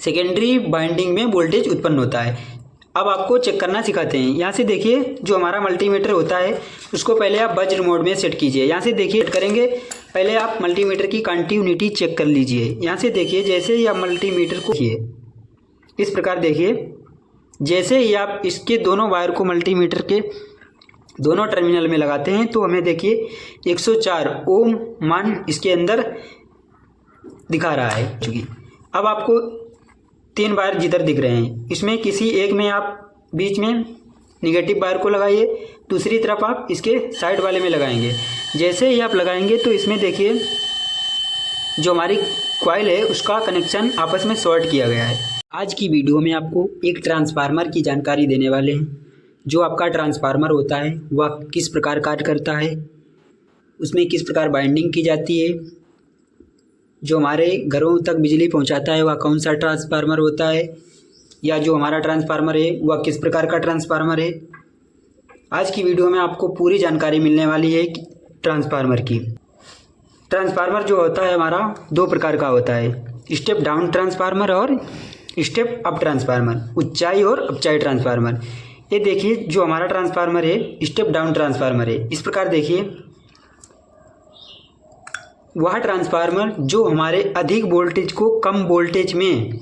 Secondary winding में voltage उत्पन्न होता है। अब आपको चेक करना सिखाते हैं। यहाँ से देखिए जो हमारा मल्टीमीटर होता है उसको पहले आप वज्र मोड में सेट कीजिए। यहाँ से देखिए सेट करेंगे, पहले आप मल्टीमीटर की कंटिन्यूटी चेक कर लीजिए। यहाँ से देखिए जैसे ही आप मल्टीमीटर को इस प्रकार देखिए, जैसे ही आप इसके दोनों वायर को मल्टीमीटर के दोनों टर्मिनल में लगाते हैं तो हमें देखिए 104 ओम मान इसके अंदर दिखा रहा है। चूँकि अब आपको 3 वायर जिधर दिख रहे हैं इसमें किसी एक में आप बीच में निगेटिव वायर को लगाइए, दूसरी तरफ आप इसके साइड वाले में लगाएंगे। जैसे ही आप लगाएंगे तो इसमें देखिए जो हमारी कॉइल है उसका कनेक्शन आपस में शॉर्ट किया गया है। आज की वीडियो में आपको एक ट्रांसफार्मर की जानकारी देने वाले हैं। जो आपका ट्रांसफार्मर होता है वह किस प्रकार कार्य करता है, उसमें किस प्रकार बाइंडिंग की जाती है, जो हमारे घरों तक बिजली पहुंचाता है वह कौन सा ट्रांसफार्मर होता है, या जो हमारा ट्रांसफार्मर है वह किस प्रकार का ट्रांसफार्मर है। आज की वीडियो में आपको पूरी जानकारी मिलने वाली है ट्रांसफार्मर की। ट्रांसफार्मर जो होता है हमारा 2 प्रकार का होता है, स्टेप डाउन ट्रांसफार्मर और स्टेप अप ट्रांसफार्मर, ऊंचाई और अपचाई ट्रांसफार्मर। ये देखिए जो हमारा ट्रांसफार्मर है स्टेप डाउन ट्रांसफार्मर है। इस प्रकार देखिए वह ट्रांसफार्मर जो हमारे अधिक वोल्टेज को कम वोल्टेज में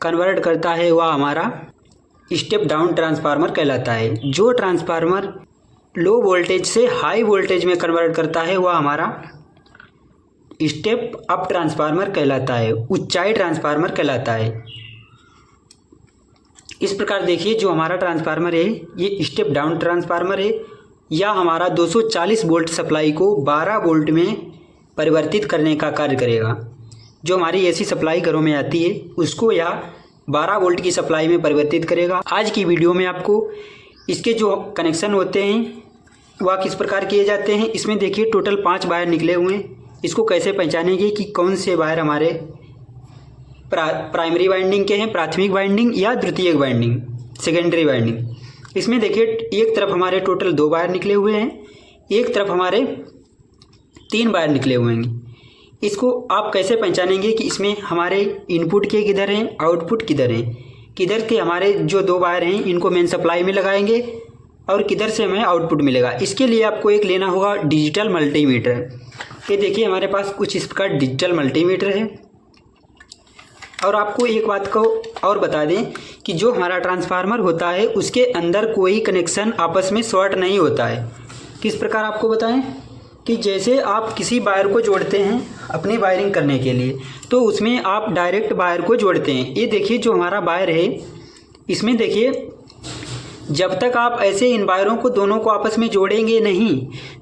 कन्वर्ट करता है वह हमारा स्टेप डाउन ट्रांसफार्मर कहलाता है। जो ट्रांसफार्मर लो वोल्टेज से हाई वोल्टेज में कन्वर्ट करता है वह हमारा स्टेप अप ट्रांसफार्मर कहलाता है, ऊंचाई ट्रांसफार्मर कहलाता है। इस प्रकार देखिए जो हमारा ट्रांसफार्मर है ये स्टेप डाउन ट्रांसफार्मर है, या हमारा 240 वोल्ट सप्लाई को 12 वोल्ट में परिवर्तित करने का कार्य करेगा। जो हमारी एसी सप्लाई घरों में आती है उसको यह 12 वोल्ट की सप्लाई में परिवर्तित करेगा। आज की वीडियो में आपको इसके जो कनेक्शन होते हैं वह किस प्रकार किए जाते हैं, इसमें देखिए टोटल 5 वायर निकले हुए हैं। इसको कैसे पहचानेंगे कि कौन से वायर हमारे प्राइमरी वाइंडिंग के हैं, प्राथमिक वाइंडिंग या द्वितीयक वाइंडिंग, सेकेंडरी वाइंडिंग। इसमें देखिए एक तरफ हमारे टोटल 2 वायर निकले हुए हैं, एक तरफ हमारे 3 वायर निकले हुए हैं। इसको आप कैसे पहचानेंगे कि इसमें हमारे इनपुट के किधर हैं, आउटपुट किधर हैं, किधर के हमारे जो 2 वायर हैं इनको मेन सप्लाई में लगाएंगे और किधर से हमें आउटपुट मिलेगा। इसके लिए आपको एक लेना होगा डिजिटल मल्टीमीटर। ये देखिए हमारे पास कुछ इस प्रकार डिजिटल मल्टीमीटर है। और आपको एक बात को और बता दें कि जो हमारा ट्रांसफार्मर होता है उसके अंदर कोई कनेक्शन आपस में शॉर्ट नहीं होता है। किस प्रकार आपको बताएं कि जैसे आप किसी वायर को जोड़ते हैं अपनी वायरिंग करने के लिए तो उसमें आप डायरेक्ट वायर को जोड़ते हैं। ये देखिए जो हमारा वायर है इसमें देखिए जब तक आप ऐसे इन वायरों को दोनों को आपस में जोड़ेंगे नहीं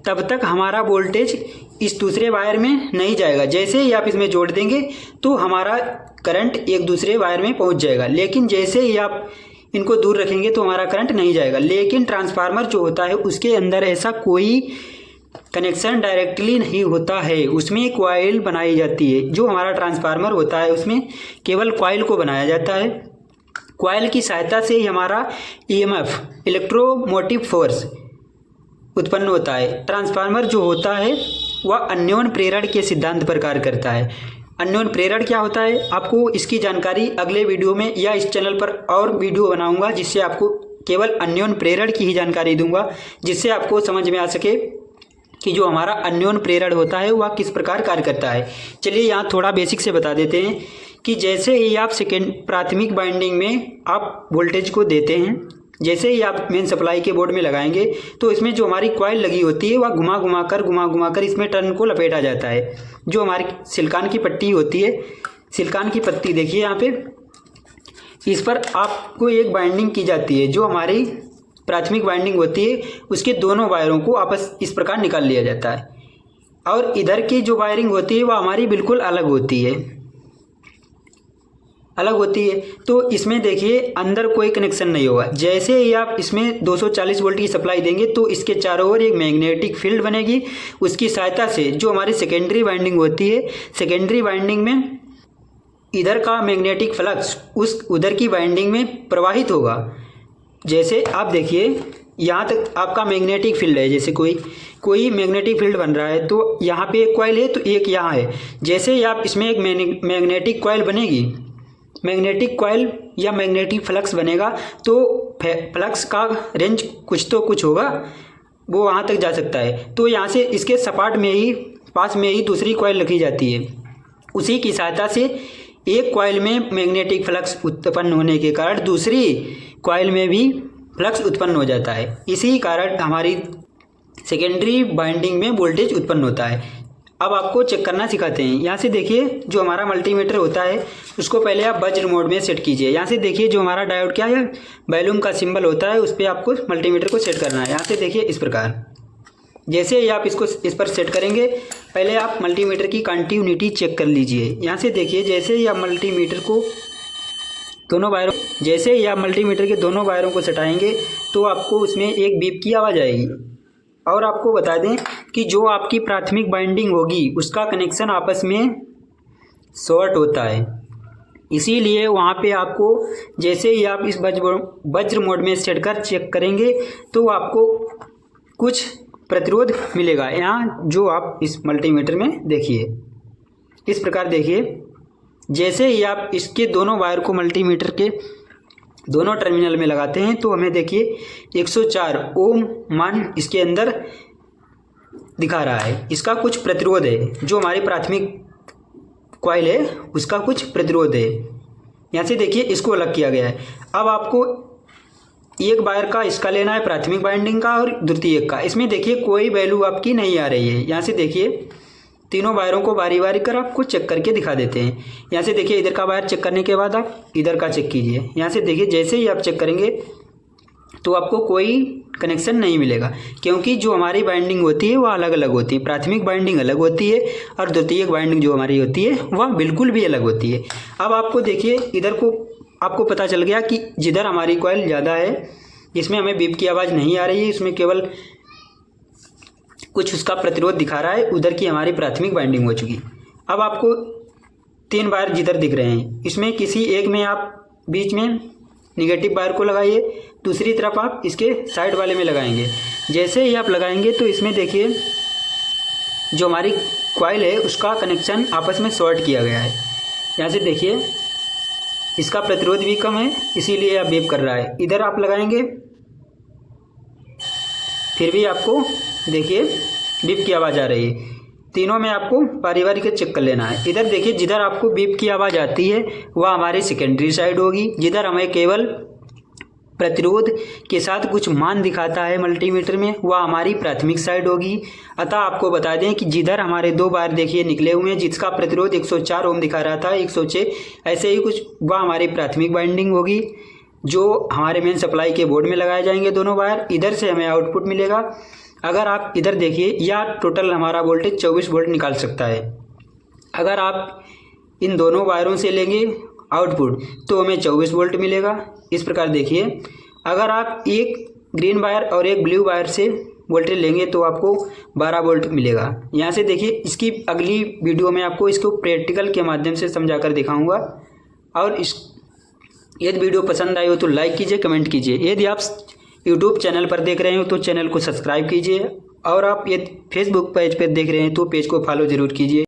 तब तक हमारा वोल्टेज इस दूसरे वायर में नहीं जाएगा। जैसे ही आप इसमें जोड़ देंगे तो हमारा करंट एक दूसरे वायर में पहुंच जाएगा, लेकिन जैसे ही आप इनको दूर रखेंगे तो हमारा करंट नहीं जाएगा। लेकिन ट्रांसफार्मर जो होता है उसके अंदर ऐसा कोई कनेक्शन डायरेक्टली नहीं होता है, उसमें कॉइल बनाई जाती है। जो हमारा ट्रांसफार्मर होता है उसमें केवल कॉइल को बनाया जाता है। कॉइल की सहायता से ही हमारा ईएमएफ इलेक्ट्रोमोटिव फोर्स उत्पन्न होता है। ट्रांसफार्मर जो होता है वह अन्योन्य प्रेरण के सिद्धांत पर कार्य करता है। अन्योन्य प्रेरण क्या होता है आपको इसकी जानकारी अगले वीडियो में या इस चैनल पर और वीडियो बनाऊंगा जिससे आपको केवल अन्योन्य प्रेरण की ही जानकारी दूंगा, जिससे आपको समझ में आ सके कि जो हमारा अन्योन्य प्रेरण होता है वह किस प्रकार कार्य करता है। चलिए यहाँ थोड़ा बेसिक से बता देते हैं कि जैसे ही आप प्राथमिक वाइंडिंग में आप वोल्टेज को देते हैं, जैसे ही आप मेन सप्लाई के बोर्ड में लगाएंगे तो इसमें जो हमारी कॉइल लगी होती है वह घुमा घुमा कर इसमें टर्न को लपेटा जाता है। जो हमारी सिलिकॉन की पट्टी होती है, सिलिकॉन की पट्टी देखिए यहाँ पे, इस पर आपको एक बाइंडिंग की जाती है। जो हमारी प्राथमिक वाइंडिंग होती है उसके दोनों वायरों को आपस इस प्रकार निकाल लिया जाता है, और इधर की जो वायरिंग होती है वह हमारी बिल्कुल अलग होती है, तो इसमें देखिए अंदर कोई कनेक्शन नहीं होगा। जैसे ही आप इसमें 240 वोल्ट की सप्लाई देंगे तो इसके चारों ओर एक मैग्नेटिक फील्ड बनेगी। उसकी सहायता से जो हमारी सेकेंडरी वाइंडिंग होती है, सेकेंडरी वाइंडिंग में इधर का मैग्नेटिक फ्लक्स उस उधर की वाइंडिंग में प्रवाहित होगा। जैसे आप देखिए यहाँ तक आपका मैग्नेटिक फील्ड है, जैसे कोई मैग्नेटिक फील्ड बन रहा है तो यहाँ पे एक कॉइल है तो एक यहाँ है। जैसे ही आप इसमें एक मैग्नेटिक कॉइल बनेगी, मैग्नेटिक कॉइल या मैग्नेटिक फ्लक्स बनेगा तो फ्लक्स का रेंज कुछ तो कुछ होगा, वो वहाँ तक जा सकता है। तो यहाँ से इसके सपाट में ही पास में ही दूसरी कॉइल रखी जाती है, उसी की सहायता से एक कॉइल में मैग्नेटिक फ्लक्स उत्पन्न होने के कारण दूसरी कॉइल में भी फ्लक्स उत्पन्न हो जाता है। इसी कारण हमारी सेकेंडरी वाइंडिंग में वोल्टेज उत्पन्न होता है। अब आपको चेक करना सिखाते हैं। यहाँ से देखिए जो हमारा मल्टीमीटर होता है उसको पहले आप वज्र मोड में सेट कीजिए। यहाँ से देखिए जो हमारा डायोड क्या है, वैल्यूम का सिंबल होता है, उस पर आपको मल्टीमीटर को सेट करना है। यहाँ से देखिए इस प्रकार, जैसे ही आप इसको इस पर सेट करेंगे, पहले आप मल्टीमीटर की कंटिन्यूटी चेक कर लीजिए। यहाँ से देखिए जैसे ही आप मल्टीमीटर को मल्टीमीटर के दोनों वायरों को सटाएंगे तो आपको उसमें एक बीप की आवाज़ आएगी। और आपको बता दें कि जो आपकी प्राथमिक बाइंडिंग होगी उसका कनेक्शन आपस में शॉर्ट होता है, इसीलिए वहाँ पे आपको जैसे ही आप इस वज्र मोड में सेट कर चेक करेंगे तो आपको कुछ प्रतिरोध मिलेगा। यहाँ जो आप इस मल्टीमीटर में देखिए, इस प्रकार देखिए, जैसे ही आप इसके दोनों वायर को मल्टीमीटर के दोनों टर्मिनल में लगाते हैं तो हमें देखिए 104 ओम मान इसके अंदर दिखा रहा है। इसका कुछ प्रतिरोध है, जो हमारी प्राथमिक कॉइल है उसका कुछ प्रतिरोध है। यहाँ से देखिए इसको अलग किया गया है। अब आपको एक वायर का इसका लेना है, प्राथमिक वाइंडिंग का और द्वितीयक का। इसमें देखिए कोई वैल्यू आपकी नहीं आ रही है। यहाँ से देखिए तीनों वायरों को बारी बारी कर आपको चेक करके दिखा देते हैं। यहाँ से देखिए इधर का वायर चेक करने के बाद आप इधर का चेक कीजिए। यहाँ से देखिए जैसे ही आप चेक करेंगे तो आपको कोई कनेक्शन नहीं मिलेगा, क्योंकि जो हमारी बाइंडिंग होती है वह अलग अलग होती है। प्राथमिक बाइंडिंग अलग होती है और द्वितीयक बाइंडिंग जो हमारी होती है वह बिल्कुल भी अलग होती है। अब आपको देखिए इधर को आपको पता चल गया कि जिधर हमारी कॉइल ज़्यादा है, इसमें हमें बीप की आवाज़ नहीं आ रही है, इसमें केवल कुछ उसका प्रतिरोध दिखा रहा है, उधर की हमारी प्राथमिक बाइंडिंग हो चुकी। अब आपको 3 वायर जिधर दिख रहे हैं, इसमें किसी एक में आप बीच में निगेटिव वायर को लगाइए, दूसरी तरफ आप इसके साइड वाले में लगाएंगे। जैसे ही आप लगाएंगे तो इसमें देखिए जो हमारी कॉइल है उसका कनेक्शन आपस में शॉर्ट किया गया है। यहाँ से देखिए इसका प्रतिरोध भी कम है, इसीलिए आप बीप कर रहा है। इधर आप लगाएंगे फिर भी आपको देखिए बीप की आवाज़ आ रही है। तीनों में आपको बारी बारी के चेक कर लेना है। इधर देखिए जिधर आपको बीप की आवाज़ आती है वह हमारी सेकेंडरी साइड होगी। जिधर हमें केवल प्रतिरोध के साथ कुछ मान दिखाता है मल्टीमीटर में, वह हमारी प्राथमिक साइड होगी। अतः आपको बता दें कि जिधर हमारे 2 वायर देखिए निकले हुए हैं, जिसका प्रतिरोध 104 ओम दिखा रहा था, 106 ऐसे ही कुछ, वह हमारी प्राथमिक बाइंडिंग होगी, जो हमारे मेन सप्लाई के बोर्ड में लगाए जाएंगे दोनों वायर। इधर से हमें आउटपुट मिलेगा। अगर आप इधर देखिए, या टोटल हमारा वोल्टेज 24 वोल्ट निकाल सकता है। अगर आप इन दोनों वायरों से लेंगे आउटपुट तो हमें 24 वोल्ट मिलेगा। इस प्रकार देखिए, अगर आप एक ग्रीन वायर और एक ब्लू वायर से वोल्टेज लेंगे तो आपको 12 वोल्ट मिलेगा। यहाँ से देखिए इसकी अगली वीडियो में आपको इसको प्रैक्टिकल के माध्यम से समझा कर दिखाऊँगा। और यदि वीडियो पसंद आई हो तो लाइक कीजिए, कमेंट कीजिए। यदि आप यूट्यूब चैनल पर देख रहे हो तो चैनल को सब्सक्राइब कीजिए, और आप यदि फेसबुक पेज पर देख रहे हैं तो पेज को फॉलो ज़रूर कीजिए।